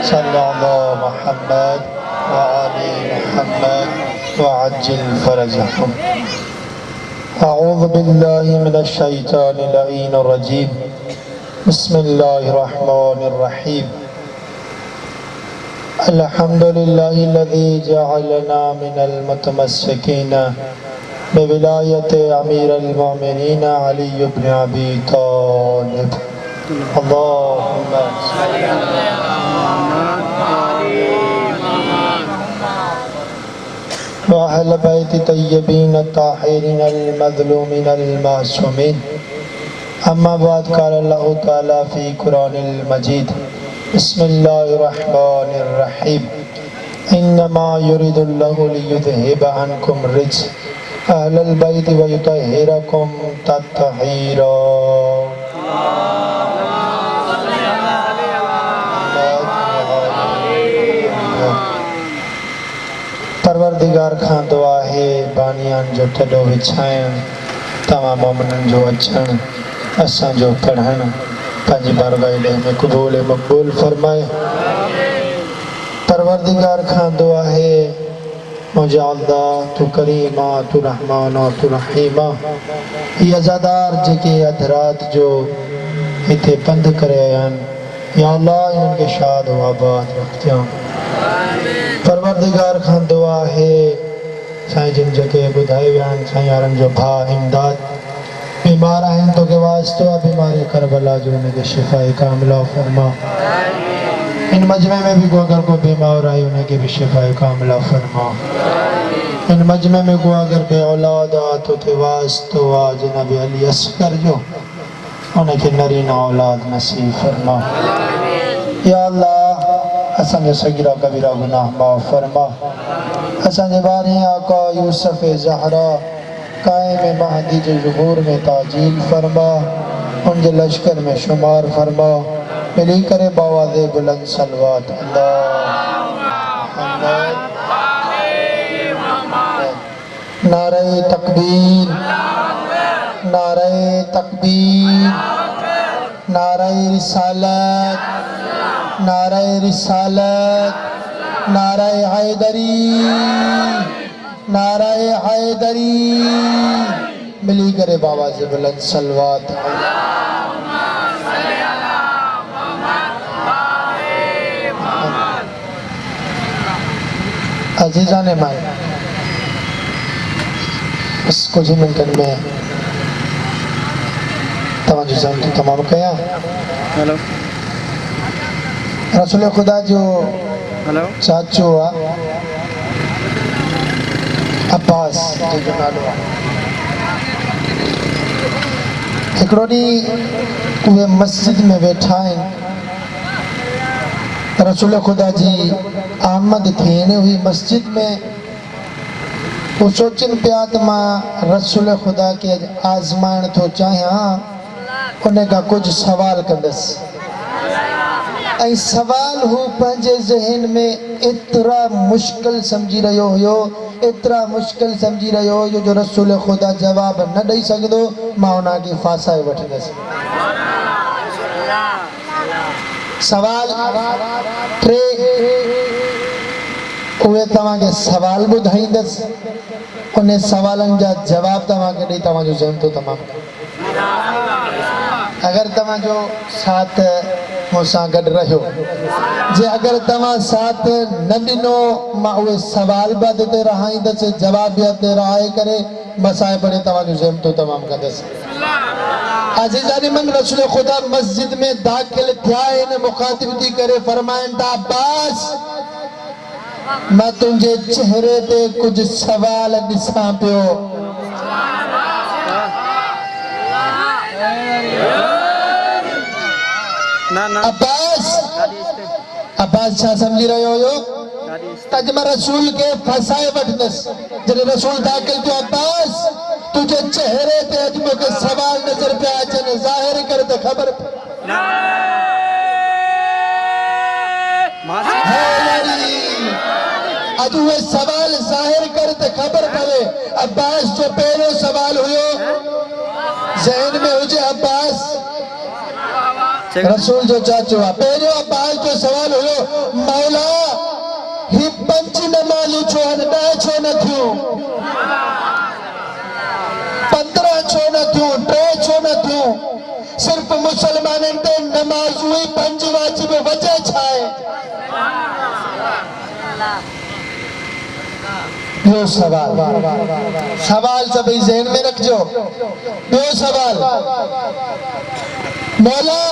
صلی علی محمد وآل محمد وعجل فرجهم. اعوذ باللہ من الشیطان اللعین الرجیم. بسم اللہ الرحمن الرحیم. الحمدللہ الذی جعلنا من المتمسکین بولایت امیر المؤمنین علی بن ابی طالب. اللہم صلی وأهل بيت طيبين الطاهرين المظلومين المعصومين. أما بعد قال الله تعالى في قرآن المجيد بسم الله الرحمن الرحيم. إنما يريد الله ليذهب عنكم الرجس أهل البيت ويطهركم تطهيرا. پروردگار کھان دعا ہے بانیان جو ٹھڈو وچھائیں تمام مومنن جو اچھن اساں جو پڑھن پنج بارگاہ الہی میں قبول مقبول فرمائے. پروردگار کھان دعا ہے مجھے اللہ تو کریمہ تو رحمانہ تو رحیمہ یہ عزادار جے کے ادھرات جو ہتے پند کرے آئین یا اللہ ان کے شاد و آباد رکھتے ہیں. پروردگار خان دعا ہے سائیں جن جگہ بدھائے بیان سائیں یارن جو بھا امداد بیمار ہیں تو کے واسطہ بیماری کربلا جو انہیں کے شفاء کاملہ فرما. ان مجمع میں بھی کو اگر کو بیمار آئی انہیں کے بھی شفاء کاملہ فرما. ان مجمع میں کو اگر بے اولاد آتو کے واسطہ جناب علی اصغر جو انہیں کے نرین اولاد نصیب فرما. یا اللہ حسن صغیرہ کبیرہ گناہ معاف فرما. حسن باری آقا یوسف زہرا قائم مہدی جو ظہور میں تعجیل فرما. ان جو لشکر میں شمار فرما. ملی کرے باواز بلند صلوات. اللہ نعرہ تکبیر نعرہ تکبیر نعرہ رسالت نعرہ رسالت نعرہ حیدری نعرہ حیدری. ملی کرے باواز بلند صلوات. عزیزان مائے اس کچھ ہی منٹن میں توجہ سے تمام کیا. رسول خدا جو چاچو ہوا عباس جو نالو ایکڑو ڈی وہ مسجد میں بیٹھا ہیں. رسول خدا جی آمد تھین ہوئی مسجد میں. وہ سوچن پیات ماں رسول خدا کے آزمان تو چاہیں انہیں کا کچھ سوال کندس. ای سوال ہو پنجے ذہن میں اترا مشکل سمجھی رہے ہو اترا مشکل سمجھی رہے ہو جو رسول خدا جواب نہ دئی سکدو ماں انہاں کی فاسائے وٹھنس. سوال ٹرے اوے تمہاں کے سوال بدھائیں دس انہیں سوالن جا جواب تمہاں کے دی تمہاں جو ذہن تو تمام. اگر تمہاں جو ساتھ موسیٰ گڑ رہے ہو جے اگر تمہاں ساتھ نبینو ماہوے سوال با دیتے رہائیں دس جواب بیتے رہائے کرے مسائے پڑے تمہاں جو ذہن تو تمام کا دس. عزیزانی من رسول خدا مسجد میں داخل تھیا انہیں مخاطب دی کرے فرمائیں دا عباس میں تنجھے چہرے تے کچھ سوال نساں پیو. عباس شاہ سمجھی رہے ہو تجمہ رسول کے فسائے وٹنس جب رسول داخل تو عباس تجھے چہرے تے اجمہ کے سوال نظر پہ آجن ظاہر کرتے خبر پہ آج وہ سوال ظاہر کرتے خبر پہ عباس جو پہلو سوال ہوئے ذہن میں ہو جائے عباس رسول جو چاچو پہلو عباس جو سوال ہوئے مولا ہی پنچ نمازو چھوڑ ڈا چھو نہ تھیوں 15 چھو نہ تھیوں 3 چھو نہ تھیوں صرف مسلمانن تے نماز ہوئی 5 واجب وجہ چھائے یہ سوال سبھی ذہن میں رکھ جو یہ سوال مولا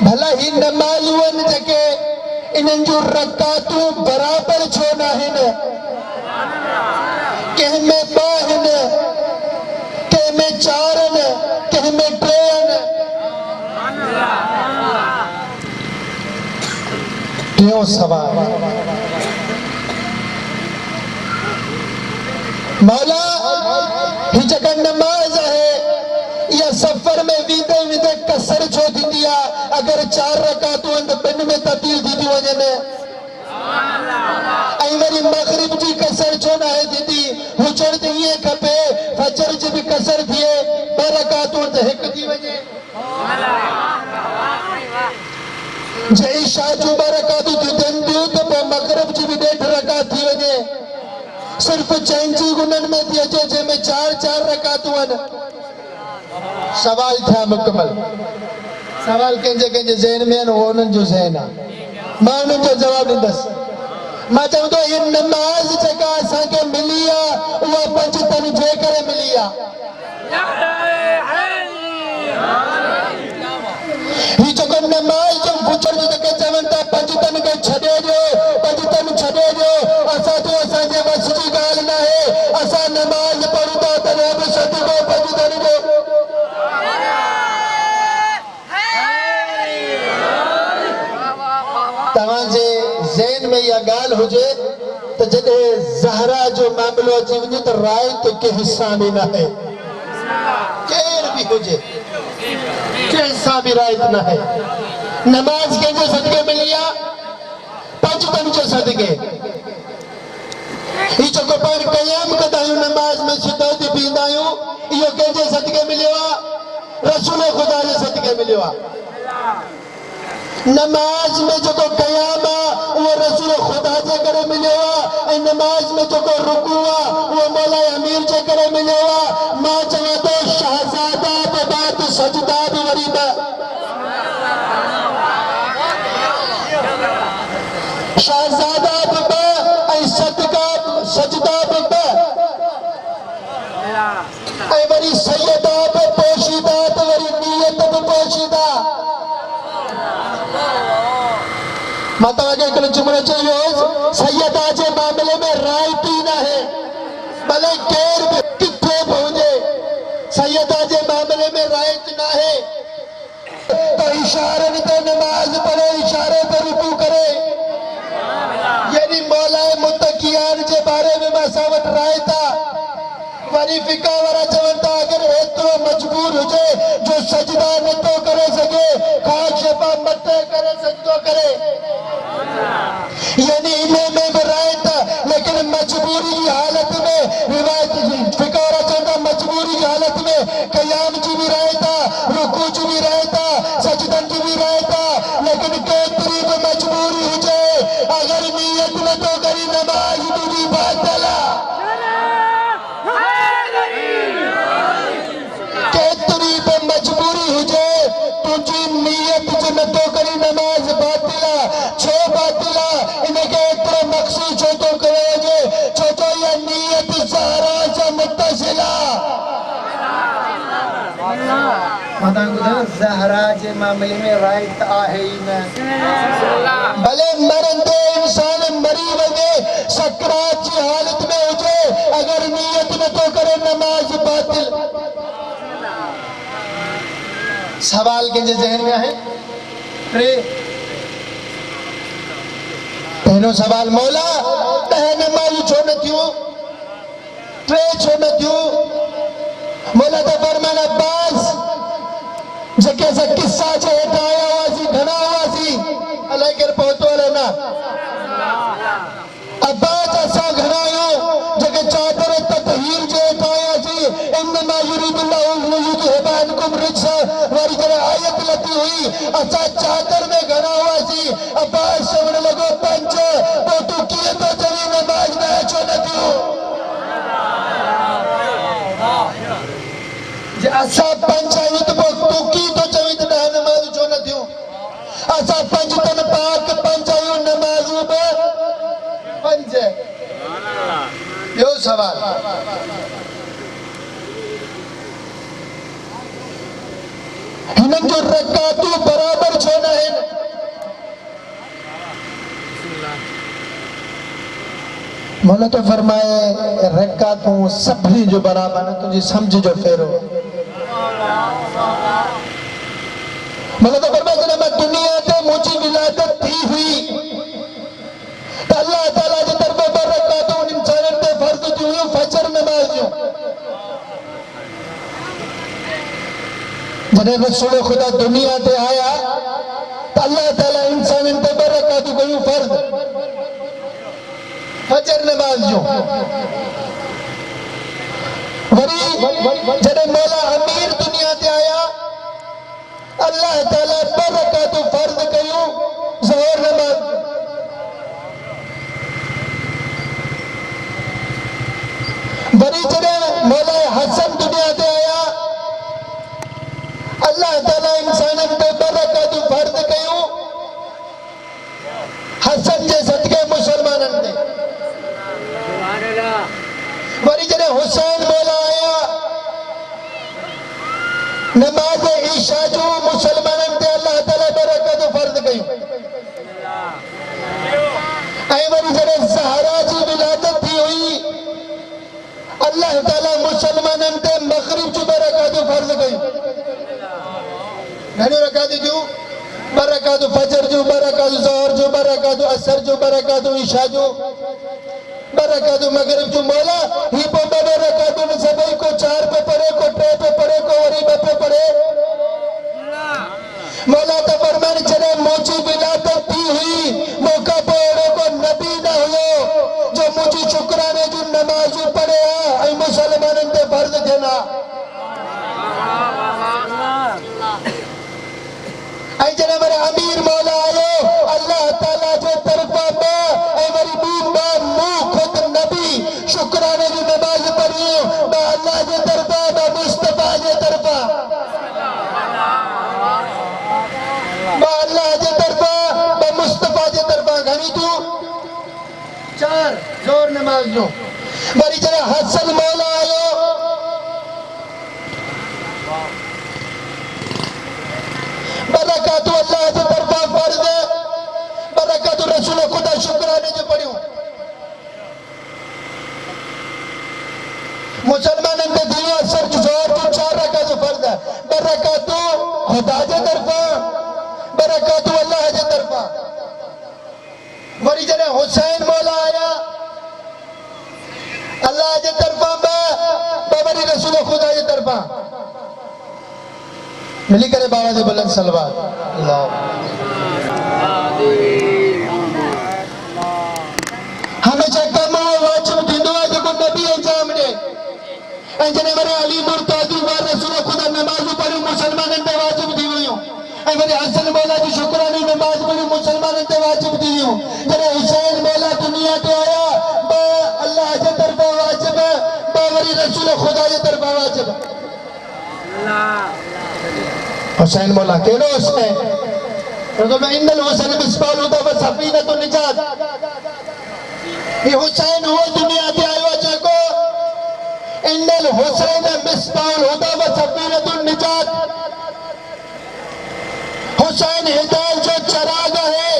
بھلا ہی نماز ہوئن جکے انہن جو رکعتوں برابر چھونا ہے کہ میں باہن کہ میں چارن کہ میں ٹرین یہ سوال مولا ہی جگہ نماز ہے یا سفر میں ویدے ویدے کسر چھو دی دیا اگر 4 رکعتوں اند بن میں تبدیل دی دی وجہ نے ایوری مغرب جی کسر چھونا ہے دی دی حجر دیئے کھپے فجر جی بھی کسر دیئے 2 رکعتوں اند ہک دی وجہ جئی شاہ جو 2 رکعتوں دی دن دیو تو مغرب جی بھی 1.5 رکعت دی وجہ صرف چینجی گنن میں دیا جے میں 4 رکعتوں اند سوال تھا مکمل سوال کنجے ذہن میں وہ انہوں جو ذہن ماں انہوں جو جواب دس ماں چاہوں تو یہ نماز جگہ سان کے ملیا وہ 5 تن جے کرے ملیا ہی چکر نماز جو بچڑ جو تکے چاہتا 5 تن کے چھڑے جو 5 تن چھڑے جو اسا تو اسا جے وسجی گال نہ ہے اسا نماز پڑھتا تنیب صدقو 5 تن کو تمام سے ذہن میں یہ گال ہو جائے تو جدے زہرہ جو معاملہ اچھی ونجے تو رائے تو کے حصہ بھی نہ ہے کیر بھی ہو جائے کہ حصہ بھی رائے نہ ہے نماز کے جو صدقے ملیا 5 تن جو صدقے یہ چکو پر قیام کتا ہوں نماز میں شدت پیندہ ہوں یہ کہ جو صدقے ملیا رسول خدا نے صدقے ملیا نماز میں جو کو قیامہ وہ رسول خدا جے کرے ملے ہوا نماز میں جو کو رکوع وہ مولا امیر جے کرے ملے ہوا ماں چاہا تو شہزادہ بات سجدہ بھی غریبہ شہزادہ بابا اے صدقہ سجدہ بابا اے وری سیدہ پوشیدہ تو وری نیت پوشیدہ ماتا آگے کل جمعہ چاہیے سید آجے معاملے میں رائے پینا ہے بلے کیر کتھے پہنچے سید آجے معاملے میں رائے پینا ہے تو اشارے نہیں نماز پڑھے اشارے پر رکوع کرے یعنی مولا متقیان جے بارے میں مساوت رائے تھا وری فقہ ورہ چونتا اگر اترو مجبور ہو جائے جو سجدہ نتو کرے سکے خاک شفا متے کرے سجدو کرے یعنی انہیں میں برائے تھا لیکن مجبوری حالت میں روایت فقہ ورہ چونتا مجبوری حالت میں قیام جی بھی رہے تھا رکوع جی بھی رہے تھا سجدن جی بھی رہے تھا لیکن کتری میں مجبوری ہو جائے اگر نیت نتو کری نماز بھی باطلہ مجبوری ہو جائے تجھے نیت جنتوں کری نماز باطلہ چھو باطلہ انہیں کہ اتنا مقصود چھوٹوں کرے گے چھوٹوں یا نیت زہرہ جا متصلہ مدان گزر زہرہ جے معاملے میں رائت آہے ہی میں بلے مرندے انسان مری وگے سکرات کی حالت میں ہو جائے اگر نیت نہ تو کرے نماز باطل سوال کے ذہن میں ہے پہنو سوال مولا پہنے مالی چھوڑنتیوں ٹرے چھوڑنتیوں مولا تا فرمان عباس جکے سے قصہ چاہتا آیا وازی گھنا وازی علیہ کر پہنچو لینا عباس ایسا گھنا ہو جکے چادر تطہیر جہتا آیا سی انما یرید اللہ یذہبانکم رجسا واری جرے آیت لتی ہوئی ایسا چادر میں گھنا ہوا سی عباس اسا پنج آیت تو کی تو چویت ڈہ نماز چھو نہ دیوں اسا پنج تن پاک پنج آیو نمازوں بے پنج ہے یہ سوال ہنن جو رکعتوں برابر چھونا ہے مولا تو فرمائے رکعتوں سبھی جو برابر ہے تجھے سمجھ جو پھیرو مولا تو فرمائے کہ میں دنیا تے مجھے ولادت تھی ہوئی تو اللہ تعالیٰ جو طرف پر رکعتوں انسانت تے فرض دی ہوئی فجر نماز دیوں جنہیں رسول خدا دنیا تے آیا تو اللہ تعالیٰ انسانت تے پر رکعتوں کو یوں فرض فجر نماز جو وری جنہیں مولا امیر دنیا تے آیا اللہ تعالیٰ پر رکعتوں فرض کیوں ظہر نماز وری جنہیں مولا حسن دنیا تے آیا اللہ تعالیٰ انسانت تے پر رکعتوں فرض کیوں حسن جے صدقے مسلمانن دے وری جنہیں حسین مولا آیا نماز عشاء جو مسلمانن تے اللہ تعالیٰ برکت فرض گئی اے وری جنہیں زہرا جی ولادت تھی ہوئی اللہ تعالیٰ مسلمانن تے مغرب جو برکت فرض گئی نہیں رکعت جو برکات فجر جو برکات ظہر جو برکات عصر جو برکات عشاء جو برکات مغرب جو مولا ہی پہ برکات سبھی کو چار پہ پڑھے کو ٹے پہ پڑھے کو غریبہ پہ پڑھے مولا تو فرمان چلے موچی ولادت تھی ہوئی موقع پڑھے کو نبی نہ ہو جو مجھے شکرانے جو نماز پڑھے اے مسلمان انتے فرض دینا اے جنہیں میرے امیر مولا آئے اللہ تعالیٰ جو طرفہ میں اے میری بین میں مو خود نبی شکرانے جو نماز پڑھیوں میں اللہ جو طرفہ میں مصطفیٰ جو طرفہ میں اللہ جو طرفہ میں مصطفیٰ جو طرفہ گھنی تو چار زور نماز جو میری جنہیں حسن مولا آئے برکاتو اللہ سے طرفہ فرض ہے برکاتو رسول خدا شکرانے جو پڑھیوں مسلمان اندے دنیا سر جزور جو چار رکعت فرض ہے برکاتو خدا جے طرفہ برکاتو اللہ جے طرفہ وری جنہیں حسین مولا آیا اللہ جے طرفہ بابری رسول خدا جے طرفہ ملی کرے بابا دے بلند سلوات اللہ ہمیشہ کما واجب دیندو ہے جو نبی انجام دے انجنے مرے علی مرتادی وار رسول خدا نماز پڑھی مسلمان انتے واجب دی ہوئیوں اے مرے حسن مولا جو شکرانی نماز پڑھی مسلمان انتے واجب دی ہوئیوں جنہیں حسین مولا دنیا کے آیا با اللہ جے طرفہ واجب ہے باوری رسول خدا جے طرفہ واجب ہے حسین مولا کہہ لو اس میں رضو میں ان الحسین بسپال ہوتا و سفینت النجات یہ حسین ہو دنیا دے آئیو اچھا کو ان الحسین بسپال ہوتا و سفینت النجات حسین ہدایت جو چراغ ہے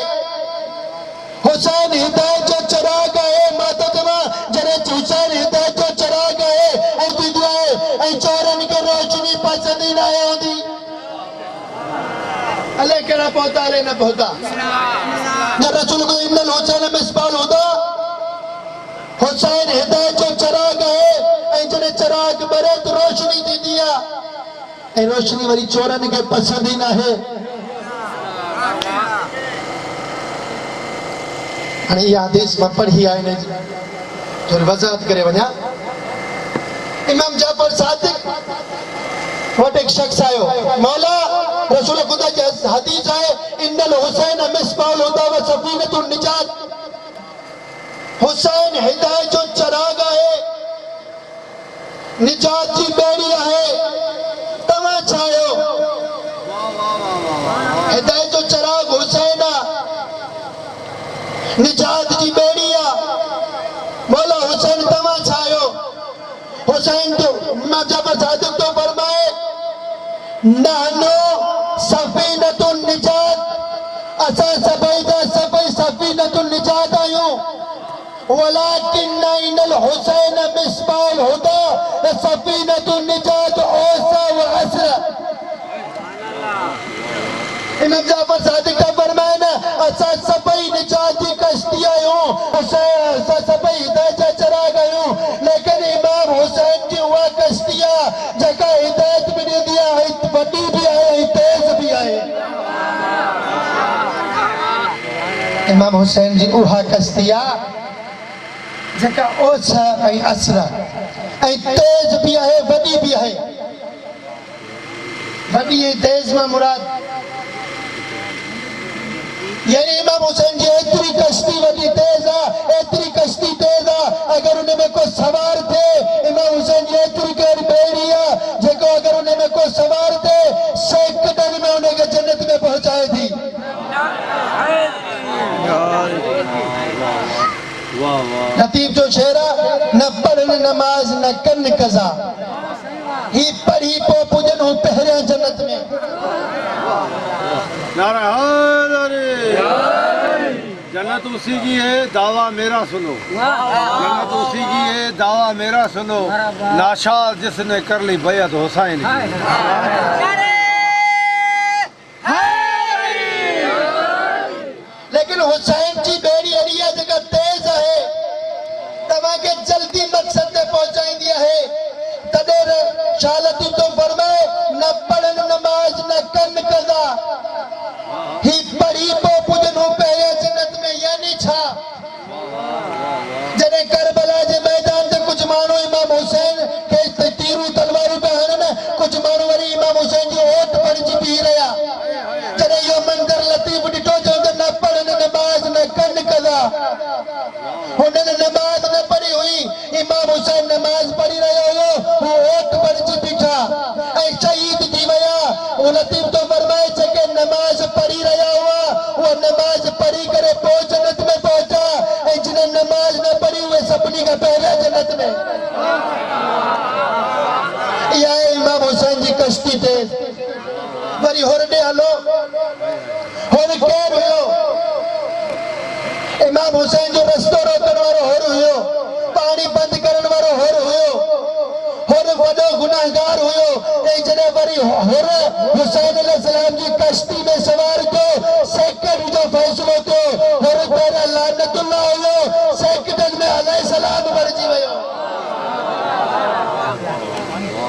حسین ہدایت جو چراغ ہے ماتا جمع جنہیں حسین ہدایت جو چراغ ہے اے بیدو ہے اے چورن کے روشنی پسندین آئے ہوں دی اللہ کہنا پہتا علیہ نہ پہتا جب رسول کو ان الحسین مصباح ہوتا حسین ہدایت جو چراغ ہے اے جنہیں چراغ برے تو روشنی دی دیا اے روشنی وری چورن کے پسند ہی نہ ہے یہ حدیث میں پڑھی آئے نے جو وضاحت کرے ونیا امام جعفر صادق وٹ ایک شخص آئے ہو مولا رسول خدا کی حدیث آئے ان الحسین مصباح الہدی و سفینۃ النجات حسین ہدایت جو چراغ ہے نجات کی بیڑی ہے تما چھایو ہدایت جو چراغ حسین نجات جی بیڑیا مولا حسین تما چھایو حسین تو جعفر صادق تو فرمائے نحنو سفینۃ النجات اسا سفیدہ سفینۃ النجات آیوں ولیکن ان الحسین مصباح الہدی سفینۃ النجات اوسع و اسرع امام جعفر صادق کا فرمانا اسا سبئی نجاتی کشتی آئیوں اسا سبئی ہدایت چراغ آئیوں لیکن امام حسین کی ہوا کشتیا جگہ ہدایت بھی نہیں دیا بڑی بھی آئے تیز بھی آئے امام حسین جی اوہا کشتیا جگہ اوسا ای اسرع ای تیز بھی آئے بڑی بھی آئے بڑی تیز میں مراد یعنی امام حسین جی اتری کشتی وڈی تیزا اتری کشتی تیزا اگر انہیں میں کوئی سوار تھے امام حسین جی اتری کر بیڑیا جگہ اگر انہیں میں کوئی سوار تھے سیکڑن میں انہیں کے جنت میں پہنچائے تھی لطیف جو شعرہ نہ پڑھن نماز نہ کن قضا ہی پڑھی پو پجن ہوں پہرے جنت میں نعرہ حیدری جنت اسی کی ہے دعویٰ میرا سنو جنت اسی کی ہے دعویٰ میرا سنو ناشاد جس نے کر لی بیعت حسین لیکن حسین جی بیڑی ایریا جگہ تیز ہے تماکہ جلدی مقصد نے پہنچائیں دیا ہے تدیر شالتی تو فرمائے نہ پڑھن نماز نہ کن قضا ہی پڑھی پو پجنوں پہلے جنت میں یعنی چھا جنہیں کربلا جے میدان سے کچھ مانو امام حسین کہ تیرو تلوارو پہ ہنن کچھ مانو وری امام حسین جو ہوت پڑھ جی بھی رہا جنہیں یہ منظر لطیف ڈٹو جو نہ پڑھن نماز نہ کن قضا انہوں نے نماز نہ پڑھی ہوئی امام حسین نماز پڑھی رہے ہو وہ ہوت پڑھ جی بیٹھا اے شہید دیویا وہ لطیف تو فرمائے چھے کہ نماز پڑھی رہا ہوا وہ نماز پڑھی کرے پہنچ جنت میں پہنچا اے جنہیں نماز نہ پڑھی ہوئے سپنی کا پہلے جنت میں یا امام حسین جی کشتی تیز بری ہورڈے ہلو ہور کیر ہوئے امام حسین جو رستو روکن وارو ہور ہوئے پانی بند کرن وارو ہور ہوئے ہور وڈو گناہگار ہوئے ایک جنہیں بری ہور حسین علیہ السلام جی کشتی میں سوار کو سیکڑ جو فیصلوں کو ہور تیرا لعنت اللہ ہوئے سیکڑ میں علیہ السلام برجی ہوئے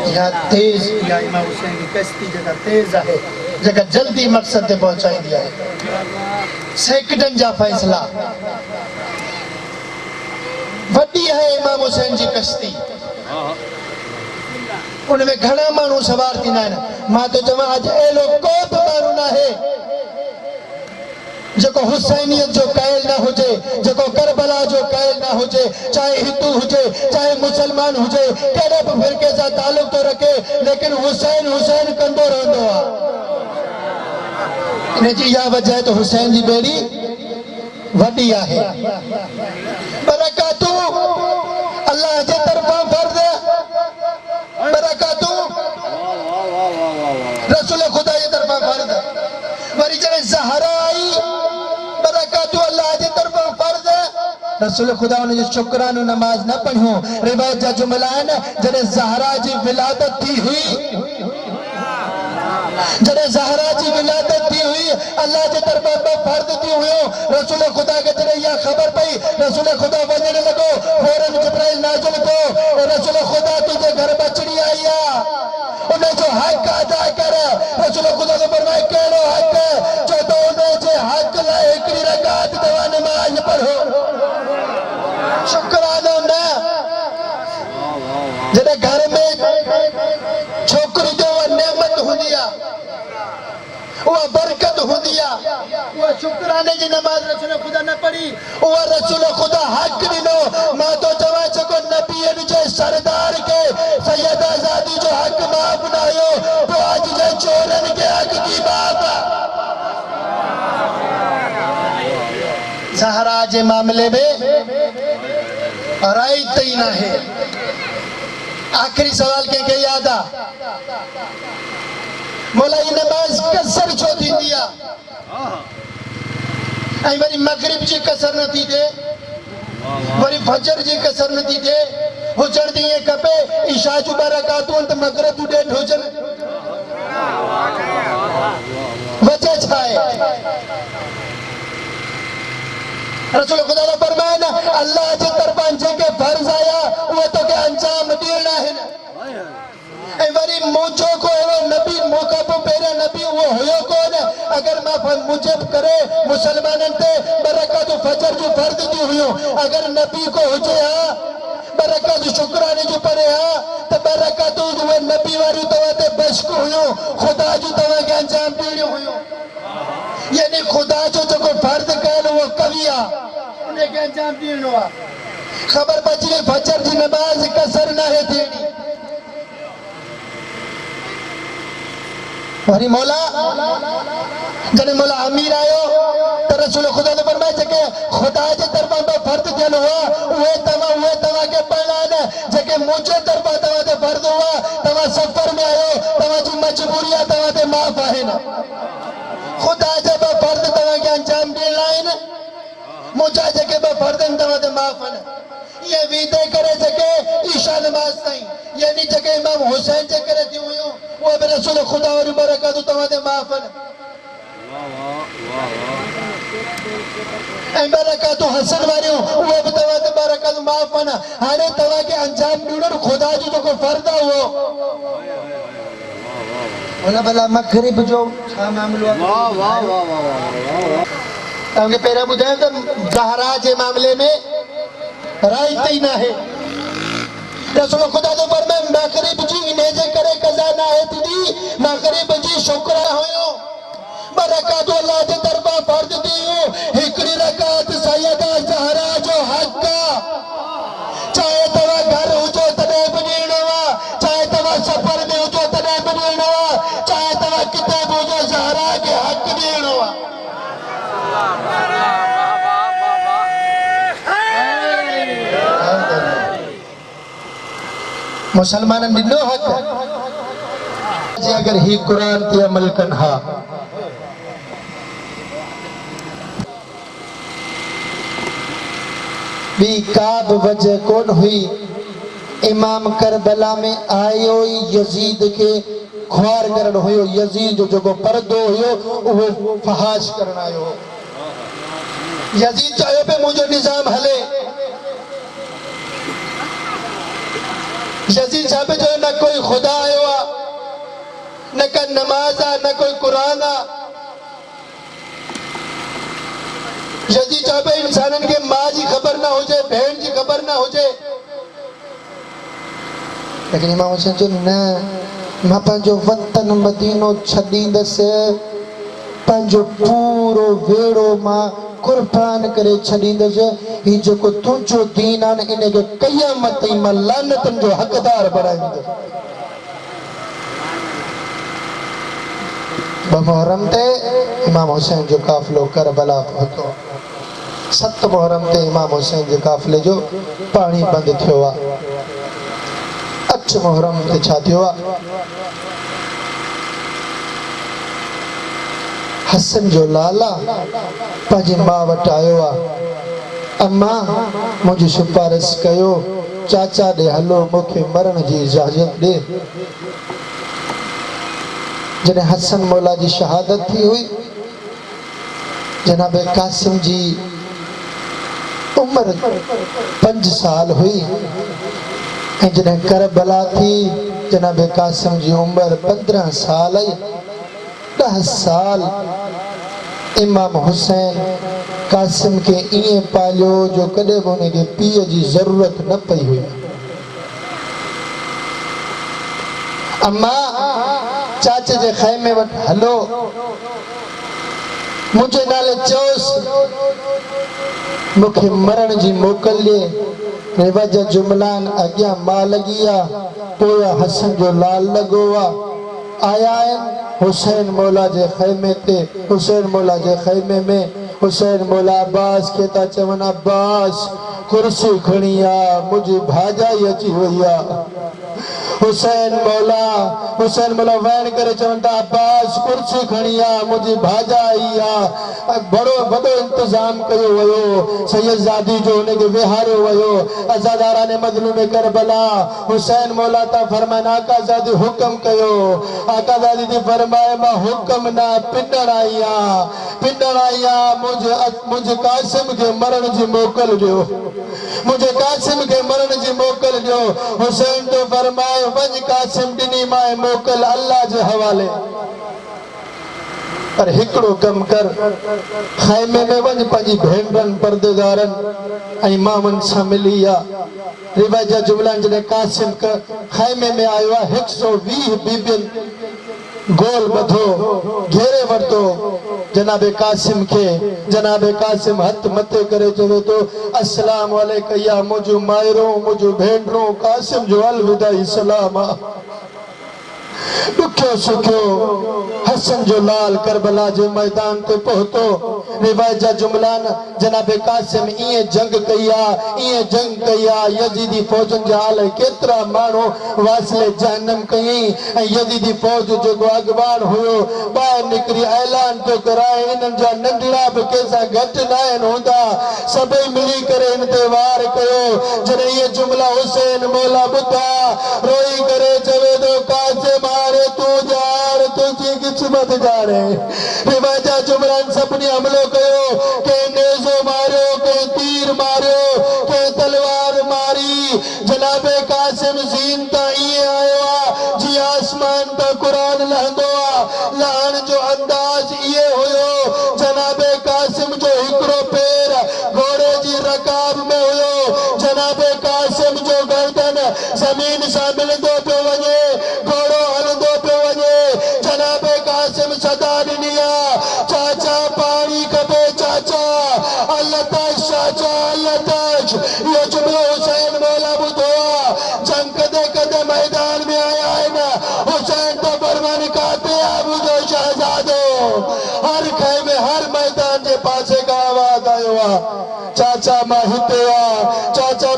یہاں تیز یا امام حسین کی کشتی جگہ تیز ہے جگہ جلدی مقصد دے پہنچائیں دیا ہے سیکڑن جا فیصلہ وڈی ہے امام حسین جی کشتی ان میں گھڑا مانو سوار تھی نائنا ماں تو جمع آج ایلو کوت مانو نہ ہے جکو حسینیت جو قائل نہ ہو جے جکو کربلا جو قائل نہ ہو جے چاہے ہندو ہو جے چاہے مسلمان ہو جے کہنے پر فرقے سے تعلق تو رکھے لیکن حسین حسین کندو رہندو انہیں جی یا وجہ ہے تو حسین جی بیڑی وڈی آہے برکاتو اللہ جے طرفاں فرض ہے برکاتو رسول خدا یہ طرفاں فرض ہے وری جنہیں زہرہ آئی برکاتو اللہ جے طرفاں فرض ہے رسول خدا انہیں جو شکرانو نماز نہ پڑھوں روایت جا جملائن جنہیں زہرہ جی ولادت تھی ہوئی جنہیں زہرہ جی ولادت تھی ہوئی اللہ جے طرفاں فرض تھی ہوئے رسول خدا کے جنہیں یہ خبر پئی رسول خدا وجنے لگو فوراً جبرائیل نازل کو رسول خدا تجھے گھر بچڑی آئیا انہیں جو حق ادا کر رسول خدا کو فرمائے کہلو حق جو تو انہیں جو حق لائے اکری رکعت دوا نماز پڑھو شکرانو نا جنہیں گھر میں چھوکری جو وہ نعمت ہو دیا وہ برکت ہو دیا وہ شکرانے جی نماز رسول خدا نہ پڑھی وہ رسول خدا حق دنو ماں تو جوان چکو نبی جو سردار کے سید آزادی جو حق معاف نہ ہو تو آج زہرا جے معاملے میں رائے تئی نہ ہے آخری سوال کے یاد آ مولا یہ نماز کسر چھو تھی دیا وری مغرب جی کسر نہ تھی دے وری فجر جی کسر نہ تھی دے حجر دیئے کپے عشاء جو برکاتوں انت مغرب ڈیٹ حجر وجہ چھائے رسول خدا نے فرمایا نا اللہ جی طرفان جے کے فرض آیا وہ تو کہ انجام دینا ہے اے وری موچو کو ہے نبی موقع پہ پیرا نبی وہ ہوئے کون ہے اگر میں مجھب کرے مسلمانن تے برکات فجر جو فرد دی ہوئے اگر نبی کو ہو جائے برکات شکرانے جو پڑے ہاں تو برکات وہ نبی واری تواتے بشک ہوئے خدا جو توا کے انجام دینے ہوئے یعنی خدا جو کو فرد کہنے وہ قویہ انہیں کے انجام دینے ہوا خبر بچی فجر دی نماز کسر نہ ہے دینی وری مولا جنہیں مولا امیر آئے تو رسول خدا نے فرمائے کہ خدا جے طرفان پر فرد دین ہوا وہ توا کے پڑھان جے کہ مجھے طرفان توا دے فرد ہوا توا سفر میں آئے توا جو مجبوریاں توا دے معاف آئے نا خدا جب فرد توا کے انجام دے لائن مجھے جے کہ فرد توا دے معاف آئے یہ ویدے کرے جے کہ عشاء نماز نہیں یعنی جے کہ امام حسین جے کرے دی ہوئی ہوں وہ بھی رسول خدا اور برکاتو توا دے معاف آئے اے برکاتو حسن ماری ہوں وہ بھی توا دے برکاتو معاف آئے ہانے توا کے انجام دیڑر خدا جو کو فردہ ہو اولا بلا مغرب جو معاملہ کیونکہ پیرا بدھائے تو زہرا جے معاملے میں رائے تی نہ ہے رسول خدا تو فرمائے مغرب جی انہیں جے کرے قضا نہ ہے تھی مغرب جی شکرہ ہوئے برکاتو اللہ جے طرفہ فرد دیو ہکڑی رکعت سیدہ زہرا جو حق کا چاہے توا گھر ہو جو تنے بنیڑوا چاہے توا سفر میں ہو جو تنے بنیڑوا چاہے توا کتاب ہو جو زہرا کے حق بنیڑوا مسلمانن دنو حق جی اگر ہی قرآن تی عمل کنہا بھی کعب وجہ کون ہوئی امام کربلا میں آئے ہوئی یزید کے کھوار کرن ہوئے یزید جو کو پردو ہوئے وہ فحاش کرن آئے ہو یزید چاہے پہ مجھے نظام ہلے یزید صاحب جو نہ کوئی خدا آئے ہوا نہ کوئی نماز نہ کوئی قرآن یزید صاحب انسانن کے ماں جی خبر نہ ہو جائے بہن جی خبر نہ ہو جائے لیکن امام حسین جو ماں پانچو وطن مدینو چھدین دسے پانچو پورو ویڑو ماں قربان کرے چھڑین دے ہی جو کو تنچو دین آن انہیں کے قیامت ایمہ لانتن جو حقدار بڑھائیں دے بمحرم تے امام حسین جو قافلو کربلا پہتو 7 محرم تے امام حسین جو قافلے جو پانی بند تھے ہوا 8 محرم تے چھاتی ہوا حسن جو لالا پاجی ماں وٹائیو اماں مجھے سپارس کہو چاچا دے ہلو مکھے مرن جی اجازت دے جنہیں حسن مولا جی شہادت تھی ہوئی جناب قاسم جی عمر 5 سال ہوئی جنہیں کربلا تھی جناب قاسم جی عمر 15 سال آئی 10 سال امام حسین قاسم کے این پالیو جو کدے ہونے کے پیے جی ضرورت نہ پئی ہوئی اماں چاچے جے خیمے وٹ ہلو مجھے نالے چوس مکھے مرن جی موکل لے وجہ جملان اگیا ماں لگیا پویا حسن جو لال لگوا آیا ہے حسین مولا جے خیمے تے حسین مولا جے خیمے میں حسین مولا عباس کہتا چون عباس کرسی کھڑیا مجھے بھاجا یچی ہویا حسین مولا وین کرے چونتا عباس کرسی کھڑیا مجھے بھاجا آئیا بڑو انتظام کیو ویو سید زادی جو انہیں کے وہارے ویو ازاداران مظلوم کربلا حسین مولا تا فرمائن آقا زادی حکم کیو آقا زادی دی فرمائے ما حکم نہ پنڈر آئیا مجھے قاسم کے مرن جی موکل دیو حسین تو فرمائے ونج قاسم دنی مائے موکل اللہ جے حوالے پر ہکڑو کم کر خیمے میں ونج پنجی بھینڈرن پردگارن امامن سا ملیا روایجہ جملان جنہیں قاسم کا خیمے میں آئیوا 120 بیبین گول بدھو گھیرے ورتو جناب قاسم ہتھ متے کرے جو تو السلام علیکہ یا مجھو مائروں مجھو بھینڈروں قاسم جو الوداعی سلامہ دکھو سکھو حسن جو لال کربلا جو میدان تے پہتو روایجہ جملان جناب قاسم این جنگ کیا یزیدی فوجن جہال کترا مانو واصل جہنم کہیں یزیدی فوج جو اگوان ہوئو باہر نکری اعلان تو کرائے انن جا ننڈڑا بکیسا گھٹ نائن ہوندہ سبھی ملی کرے انتوار کیو جنہیں یہ جملہ حسین مولا بتا روئی کرے جویدو قاسم آرے تو جار تو کی قسمت جارے روایجہ جملان سپنی عملوں کیو کہ نیزو مارو کہ تیر مارو کہ تلوار ماری جناب قاسم زین تا یہ آئیوا جی آسمان تا قرآن لہندوا لہن جو انداز یہ ہوئو جناب قاسم جو ہکڑو پیر گھوڑے جی رکاب میں ہوئو جناب قاسم جو گردن زمین شامل دو پہ وجے گھوڑو ہل دو پہ وجے جناب قاسم صدا دنیا چاچا پانی کبے چاچا اللہ تاش چاچا اللہ تاش یہ جملہ حسین مولا بدھوا جنگ کدے میدان میں آیا ہے نا حسین تو برمان کہتے آبو جو شہزادو ہر خیمے ہر میدان جے پاسے کا آواز آئے ہوا چاچا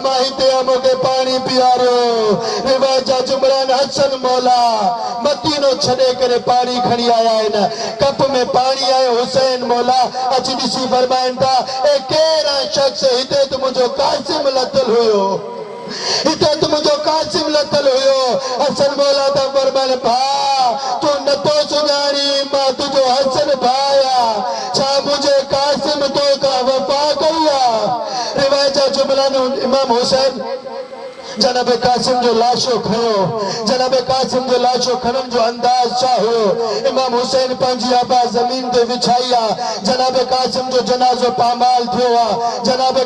ماہیتیا مگے پانی پیارو روایجہ جمران حسن مولا مدینو چھنے کرے پانی کھڑی آیا ہے نا کپ میں پانی آئے حسین مولا اچھی سی فرمائن تھا ایک کیرا شخص ہیتے تم جو قاسم لطل ہوئو حسن مولا تا فرمائن بھا تو نتو سناری ماں تجھو حسن بھایا چھا مجھے قاسم تو کا وفا کیا روایجہ جملان امام حسین جناب قاسم جو لاشو کھنم جو انداز چاہو امام حسین پانچی آبا زمین دے وچھائیا جناب قاسم جو جنازو پامال تھیوا جناب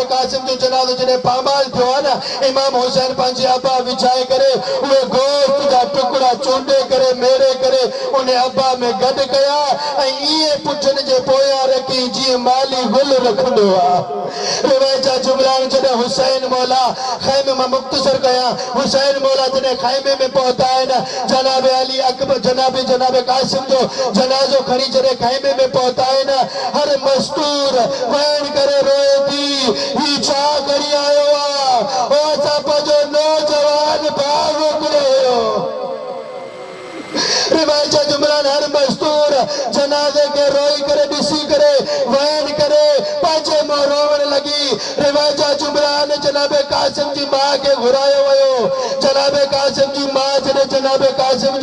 قاسم جو جنازو جنہیں پامال تھیوا نا امام حسین پانچی آبا وچھائے کرے وہ گوشت دا ٹکڑا چونڈے کرے میرے کرے انہیں آبا میں گڑ گیا یہ پچھن جے پویا رکھی جی مالی گل رکھنوا روایجہ جملان جنہیں حسین مولا خیمے میں مختصر گیا حسین مولا جنہیں خیمے میں پہتا ہے نا جناب علی اکبر جناب قاسم جو جنازو کھڑی جنہیں خیمے میں پہتا ہے نا ہر مستور وین کرے روئے دی ہی چاہ کری آئے ہوا او سپا جو نوجوان بھاگو کرے ہو روایجہ جمران ہر مستور جنازے کے روئی کرے ڈسی کرے وین کرے پانچے مہرون لگی روایجہ جمران جناب قاسم جی ماں کے گھرائے ہوئے جناب قاسم جی ماں جناب قاسم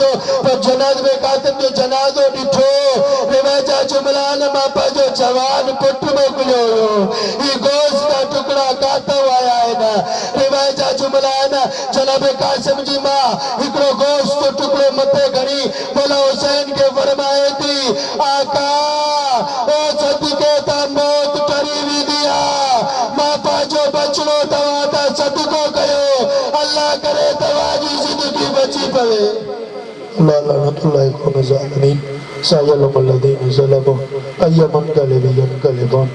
جو جنازو ڈٹھو روایجہ جمران ماں پا جو جوان پٹ میں کلو یہ گوشت کا ٹکڑا کاتا آیا ہے نا روایجہ جمران جناب قاسم جی ماں ہکڑو گوشت ٹکڑے متے گھڑی مولا حسین کے فرمائے تھی آقا او صدقے تا موت قریبی دیا ماں پا جو بچڑو دواتا صدقو کہو اللہ کرے تواجی زندگی بچی پڑے اللہ لعنت اللہ قوم ظالمین سایلم الذین ظلموا ایمن قلبی ینقلبون